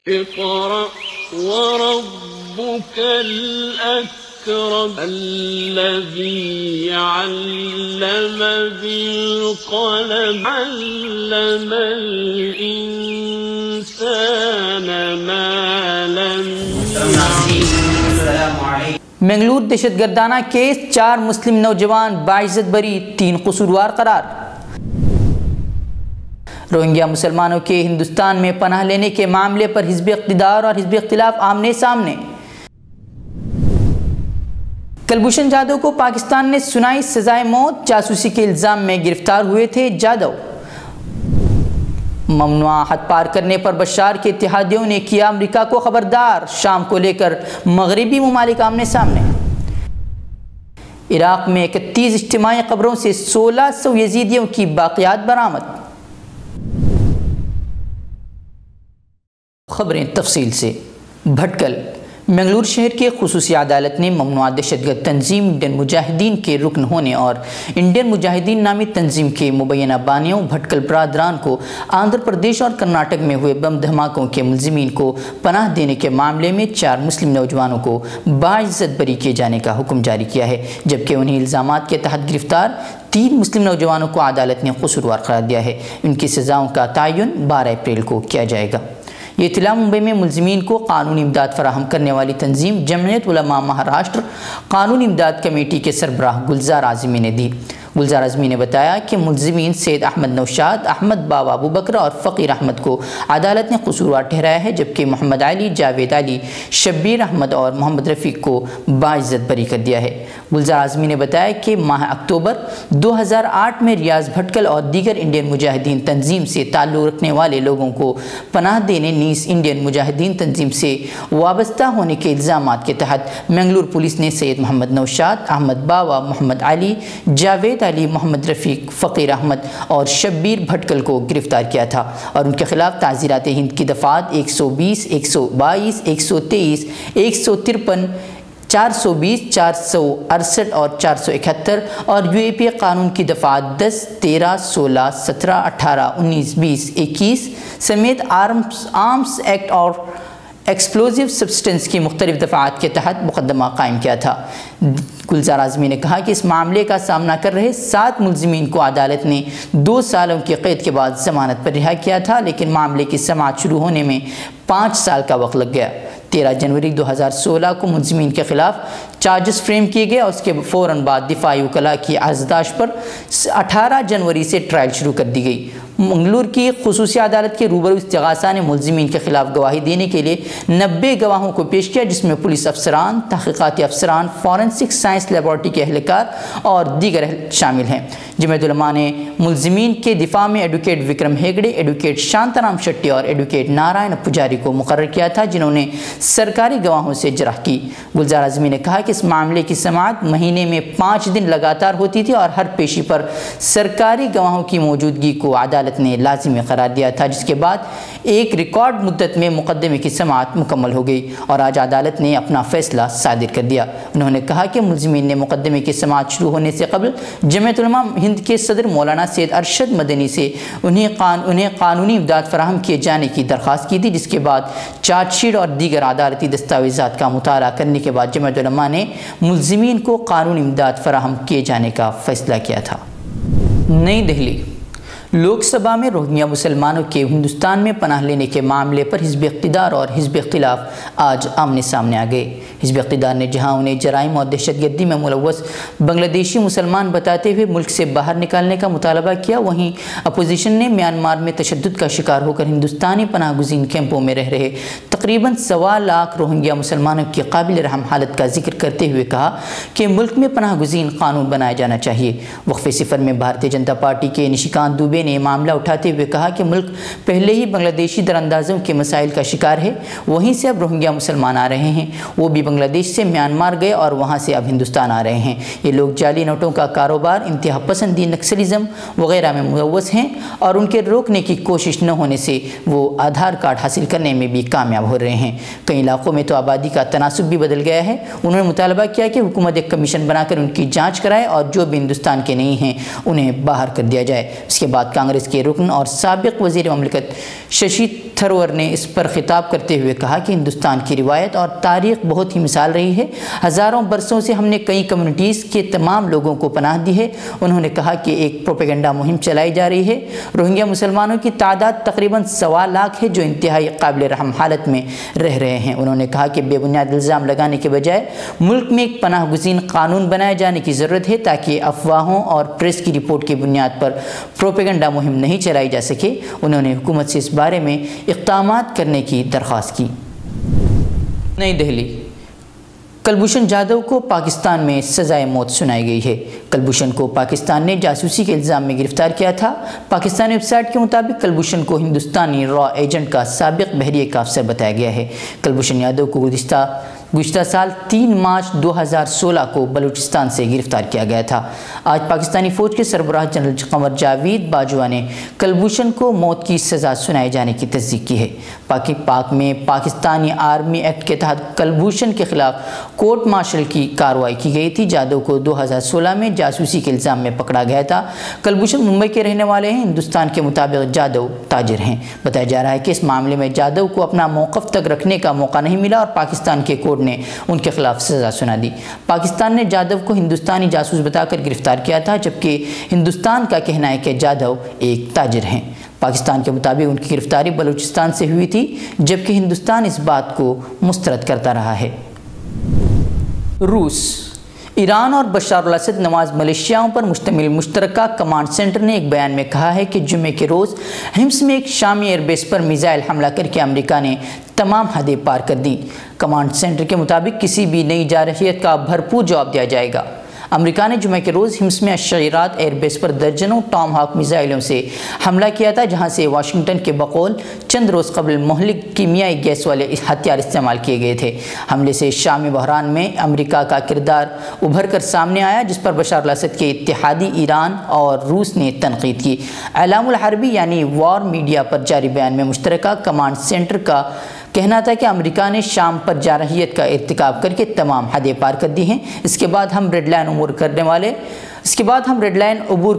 اقرأ وربك الأكرم الذي علم بالقلم علم الإنسان ما لم يعلم. منگلور دہشت گردانہ کیس 4 مسلم نوجوان باعزت بری 3 قصوروار قرار. روہنگیا مسلمانوں کے ہندوستان میں پناہ لینے کے معاملے پر حزب اقتدار اور حزب اختلاف آمنے سامنے. کلبھوشن جادو کو پاکستان نے سنائی سزائے موت. جاسوسی کے الزام میں گرفتار ہوئے تھے جادو. ممنوعہ حد پار کرنے پر بشار کے اتحادیوں نے کیا امریکہ کو خبردار. شام کو لے کر مغربی ممالک آمنے سامنے. عراق میں 31 اجتماعی قبروں سے 1600 یزیدیوں کی باقیات برآمد. خبریں تفصیل سے. بھٹکل. منگلور شہر کے خصوصی عدالت نے ممنوعہ دہشت گرد تنظیم انڈین مجاہدین کے رکن ہونے اور انڈین مجاہدین نامی تنظیم کے مبینہ بانیوں بھٹکل برادران کو آندھرا پردیش اور کرناٹک میں ہوئے بم دھماکوں کے ملزمین کو پناہ دینے کے معاملے میں 4 مسلم نوجوانوں کو باعزت بری کیے جانے کا حکم جاری کیا ہے، جبکہ انہیں الزامات کے تحت گرفتار 3 مسلم نوجوانوں کو عدالت نے قصوروار قرار دیا ہے. ان کی سزاؤں کا تعین 12 اپریل کو کیا جائے گا. یہ اطلاع ممبئی میں ملزمین کو قانونی امداد فراہم کرنے والی تنظیم جمعیت علماء مہاراشٹر قانونی امداد کمیٹی کے سربراہ گلزار اعظمی نے دی. گلزار اعظمی نے بتایا کہ ملزمین سید احمد نوشاد، احمد باوا ابو بکر اور فقیر احمد کو عدالت نے قصوروار ٹھہرایا ہے، جبکہ محمد علی، جاوید علی، شبیر احمد اور محمد رفیق کو باعزت بری کر دیا ہے. گلزار اعظمی نے بتایا کہ ماہ اکتوبر 2008 میں ریاض بھٹکل اور دیگر انڈین مجاہدین تنظیم سے تعلق رکھنے والے لوگوں کو پناہ دینے نیز انڈین مجاہدین تنظیم سے وابستہ ہونے کے الزامات کے تحت منگلور پولیس نے سید محمد نوشاد، احمد باوا، محمد علی، جاوید علی، محمد رفیق، فقیر احمد اور شبیر بھٹکل کو گرفتار کیا تھا اور ان کے خلاف تعزیرات ہند کی دفعات 120، 122، 123، 153، 420، 468 اور 471 اور یو اے پی قانون کی دفعات 10، 13، 16، 17، 18، 19، 20، 21 سمیت آرمز ایکٹ اور ایکسپلوزیو سبسٹنس کی مختلف دفعات کے تحت مقدمہ قائم کیا تھا. گلزار اعظمی نے کہا کہ اس معاملے کا سامنا کر رہے 7 ملزمین کو عدالت نے 2 سالوں کی قید کے بعد ضمانت پر رہا کیا تھا، لیکن معاملے کی سماعت شروع ہونے میں 5 سال کا وقت لگ گیا. 13 جنوری 2016 کو ملزمین کے خلاف چارجز فریم کیے گئے اور اس کے فوراً بعد دفاعی وکلاء کی عرضداشت پر 18 جنوری سے ٹرائل شروع کر دی گئی. منگلور کی خصوصی عدالت کے روبرو استغاثہ نے ملزمین کے خلاف گواہی دینے کے لیے 90 گواہوں کو پیش کیا، جس میں پولیس افسران، تحقیقاتی افسران، فورنسک سائنس لیبارٹری کے اہلکار اور دیگر شامل ہیں. جمعیت علماء نے ملزمین کے دفاع میں ایڈوکیٹ وکرم ہیگڑے، ایڈوکیٹ شانتارام شیٹی اور ایڈوکیٹ نارائن پجاری کو مقرر کیا تھا، جنہوں نے سرکاری گواہوں سے جرح کی. گلزار اعظمی نے کہا کہ اس معاملے کی سماعت مہینے میں 5 دن لگاتار ہوتی تھی اور ہر پیشی پر سرکاری گواہوں کی موجودگی کو عدالت نے لازمی قرار دیا تھا، جس کے بعد ایک ریکارڈ مدت میں مقدمے کی سماعت مکمل ہو گئی اور آج عدالت نے اپنا فیصلہ صادر کر دیا. انہوں نے کہا کہ ملزمین نے مقدمے کی سماعت شروع ہونے سے قبل جمعیت علماء ہند کے صدر مولانا سید ارشد مدنی سے انہیں قانونی امداد فراہم کیے جانے کی درخواست کی تھی، جس کے بعد چارج شیٹ اور دیگر عدالتی دستاویزات کا مطالعہ کرنے کے بعد جمعیت علماء نے ملزمین کو قانونی امداد فراہم کیے جانے کا فیصلہ کیا تھا. نئی دہلی. لوک سبھا میں روہنگیا مسلمانوں کے ہندوستان میں پناہ لینے کے معاملے پر حزب اقتدار اور حزب اختلاف آج آمنے سامنے آ گئے. حزب اقتدار نے جہاں انہیں جرائم اور دہشت گردی میں ملوث بنگلہ دیشی مسلمان بتاتے ہوئے ملک سے باہر نکالنے کا مطالبہ کیا، وہیں اپوزیشن نے میانمار میں تشدد کا شکار ہو کر ہندوستانی پناہ گزین کیمپوں میں رہ رہے تقریباً 1.25 لاکھ روہنگیا مسلمانوں کی قابل رحم حالت کا ذکر کرتے ہوئے کہا کہ ملک میں پناہ گزین قانون بنایا جانا چاہیے. وقفے صفر میں بھارتیہ جنتا پارٹی کے نشیکانت دوبے نے معاملہ اٹھاتے ہوئے کہا کہ ملک پہلے ہی بنگلہ دیشی دراندازوں کے مسائل کا شکار ہے، وہیں سے اب روہنگیا مسلمان آ رہے ہیں، وہ بھی بنگلہ دیش سے میانمار گئے اور وہاں سے اب ہندوستان آ رہے ہیں. یہ لوگ جعلی نوٹوں کا کاروبار، انتہا پسندی، نکسلزم وغیرہ میں ملوث ہیں اور ان کے روکنے کی کوشش نہ ہونے سے وہ آدھار کارڈ حاصل کرنے میں بھی کامیاب ہو رہے ہیں. کئی علاقوں میں تو آبادی کا تناسب بھی بدل گیا ہے. انہوں نے مطالبہ کیا کہ حکومت ایک کمیشن بنا کر ان کی جانچ کرائے اور جو بھی ہندوستان کے نہیں ہیں انہیں باہر کر دیا جائے. اس کے بعد بعد کانگریس کے رکن اور سابق وزیر مملکت ششی تھرور نے اس پر خطاب کرتے ہوئے کہا کہ ہندوستان کی روایت اور تاریخ بہت ہی مثال رہی ہے۔ ہزاروں برسوں سے ہم نے کئی کمیونٹیز کے تمام لوگوں کو پناہ دی ہے۔ انہوں نے کہا کہ ایک پروپیگنڈا مہم چلائی جا رہی ہے۔ روہنگیا مسلمانوں کی تعداد تقریباً 1.25 لاکھ ہے جو انتہائی قابل رحم حالت میں رہ رہے ہیں۔ انہوں نے کہا کہ بے بنیاد الزام لگانے کے بجائے ملک میں ایک پناہ گزین قانون بنائے جانے کی ضرورت ہے تاکہ افواہوں اور پریس کی رپورٹ کی بنیاد پر پروپیگنڈا مہم نہیں چلائی جا سکے۔ انہوں نے حکومت سے اس بارے میں اقدامات کرنے کی درخواست کی۔ نئی دہلی، کلبھوشن جادو کو پاکستان میں سزائے موت سنائی گئی ہے۔ کلبھوشن کو پاکستان نے جاسوسی کے الزام میں گرفتار کیا تھا۔ پاکستانی ویب سائٹ کے مطابق کلبھوشن کو ہندوستانی را ایجنٹ کا سابق بحریے کا افسر بتایا گیا ہے۔ کلبھوشن یادو کو گزشتہ سال 3 مارچ 2016 کو بلوچستان سے گرفتار کیا گیا تھا۔ آج پاکستانی فوج کے سربراہ جنرل قمر جاوید باجوہ نے کلبھوشن کو موت کی سزا سنائے جانے کی تصدیق کی ہے۔ پاک میں پاکستانی آرمی ایکٹ کے تحت کلبھوشن کے خلاف کورٹ مارشل کی کارروائی کی گئی تھی۔ جادو کو 2016 میں جاسوسی کے الزام میں پکڑا گیا تھا۔ کلبھوشن ممبئی کے رہنے والے ہیں۔ ہندوستان کے مطابق جادو تاجر ہیں۔ بتایا جا رہا ہے کہ اس معاملے میں جادو کو اپنا موقف تک رکھنے کا موقع نہیں ملا اور پاکستان کے کورٹ نے ان کے خلاف سزا سنا دی۔ پاکستان نے جادو کو ہندوستانی جاسوس بتا کر گرفتار کیا تھا، جبکہ ہندوستان کا کہنا ہے کہ جادو ایک تاجر ہیں۔ پاکستان کے مطابق ان کی گرفتاری بلوچستان سے ہوئی تھی، جبکہ ہندوستان اس بات کو مسترد کرتا رہا ہے۔ روس، ایران اور بشار الاسد نواز ملیشیاؤں پر مشتمل مشترکہ کمانڈ سینٹر نے ایک بیان میں کہا ہے کہ جمعے کے روز حمص میں ایک شامی ایئر بیس پر میزائل حملہ کر کے امریکہ نے تمام حدیں پار کر دیں۔ کمانڈ سینٹر کے مطابق کسی بھی نئی جارحیت کا بھرپور جواب دیا جائے گا۔ امریکہ نے جمعہ کے روز حمص میں الشعیرات ایئر بیس پر درجنوں ٹام ہاک میزائلوں سے حملہ کیا تھا، جہاں سے واشنگٹن کے بقول چند روز قبل مہلک کیمیائی گیس والے ہتھیار استعمال کیے گئے تھے۔ حملے سے شامی بحران میں امریکہ کا کردار ابھر کر سامنے آیا، جس پر بشار الاسد کے اتحادی ایران اور روس نے تنقید کی۔ اعلام الحربی یعنی وار میڈیا پر جاری بیان میں مشترکہ کمانڈ سینٹر کا کہنا تھا کہ امریکہ نے شام پر جارحیت کا ارتکاب کر کے تمام حدیں پار کر دی ہیں۔ اس کے بعد ہم ریڈ لائن عبور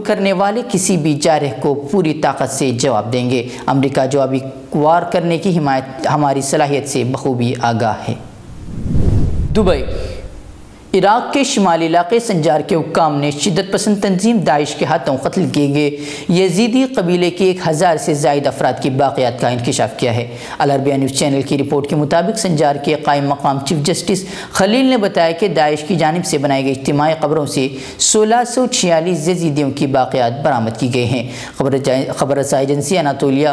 کرنے والے کسی بھی جارح کو پوری طاقت سے جواب دیں گے۔ امریکہ جوابی وار کرنے کی حمایت ہماری صلاحیت سے بخوبی آگاہ ہے۔ دبئی، عراق کے شمالی علاقے سنجار کے حکام نے شدت پسند تنظیم داعش کے ہاتھوں قتل کیے گئے یزیدی قبیلے کے 1000 سے زائد افراد کی باقیات کا انکشاف کیا ہے۔ العربیہ نیوز چینل کی رپورٹ کے مطابق سنجار کے قائم مقام چیف جسٹس خلیل نے بتایا کہ داعش کی جانب سے بنائی گئی اجتماعی قبروں سے 1646 یزیدیوں کی باقیات برآمد کی گئی ہیں۔ خبر رساں ایجنسی اناطولیہ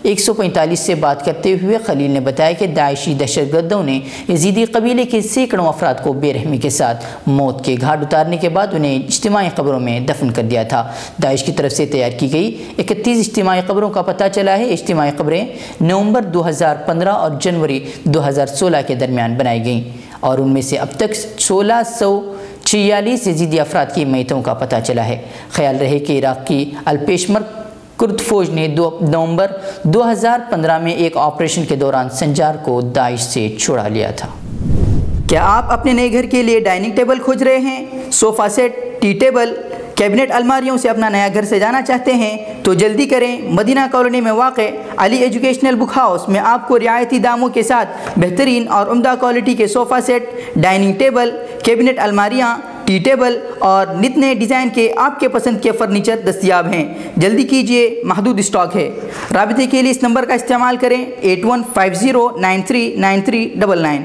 145 سے بات کرتے ہوئے خلیل نے بتایا کہ داعشی دہشت گردوں نے یزیدی قبیلے کے سینکڑوں افراد کو بے رحمی کے ساتھ موت کے گھاٹ اتارنے کے بعد انہیں اجتماعی قبروں میں دفن کر دیا تھا۔ داعش کی طرف سے تیار کی گئی 31 اجتماعی قبروں کا پتہ چلا ہے۔ اجتماعی قبریں نومبر 2015 اور جنوری 2016 کے درمیان بنائی گئیں اور ان میں سے اب تک 1646 یزیدی افراد کی میتوں کا پتہ چلا ہے۔ خیال رہے کہ عراق کی الپیشمر کرد فوج نے نومبر 2015 میں ایک آپریشن کے دوران سنجار کو داعش سے چھڑا لیا تھا۔ کیا آپ اپنے نئے گھر کے لیے ڈائننگ ٹیبل کھوج رہے ہیں؟ Sofa set, tea table, cabinet الماریوں سے اپنا نیا گھر سجانا چاہتے ہیں تو جلدی کریں۔ مدینہ کالونی میں واقع علی ایجوکیشنل بک ہاؤس میں آپ کو رعایتی داموں کے ساتھ بہترین اور عمدہ کوالٹی کے sofa set, dining table, cabinet الماریاں، ٹی ٹیبل اور نت نئے ڈیزائن کے آپ کے پسند کے فرنیچر دستیاب ہیں۔ جلدی کیجیے، محدود اسٹاک ہے۔ رابطے کے لیے اس نمبر کا استعمال کریں 8150939399۔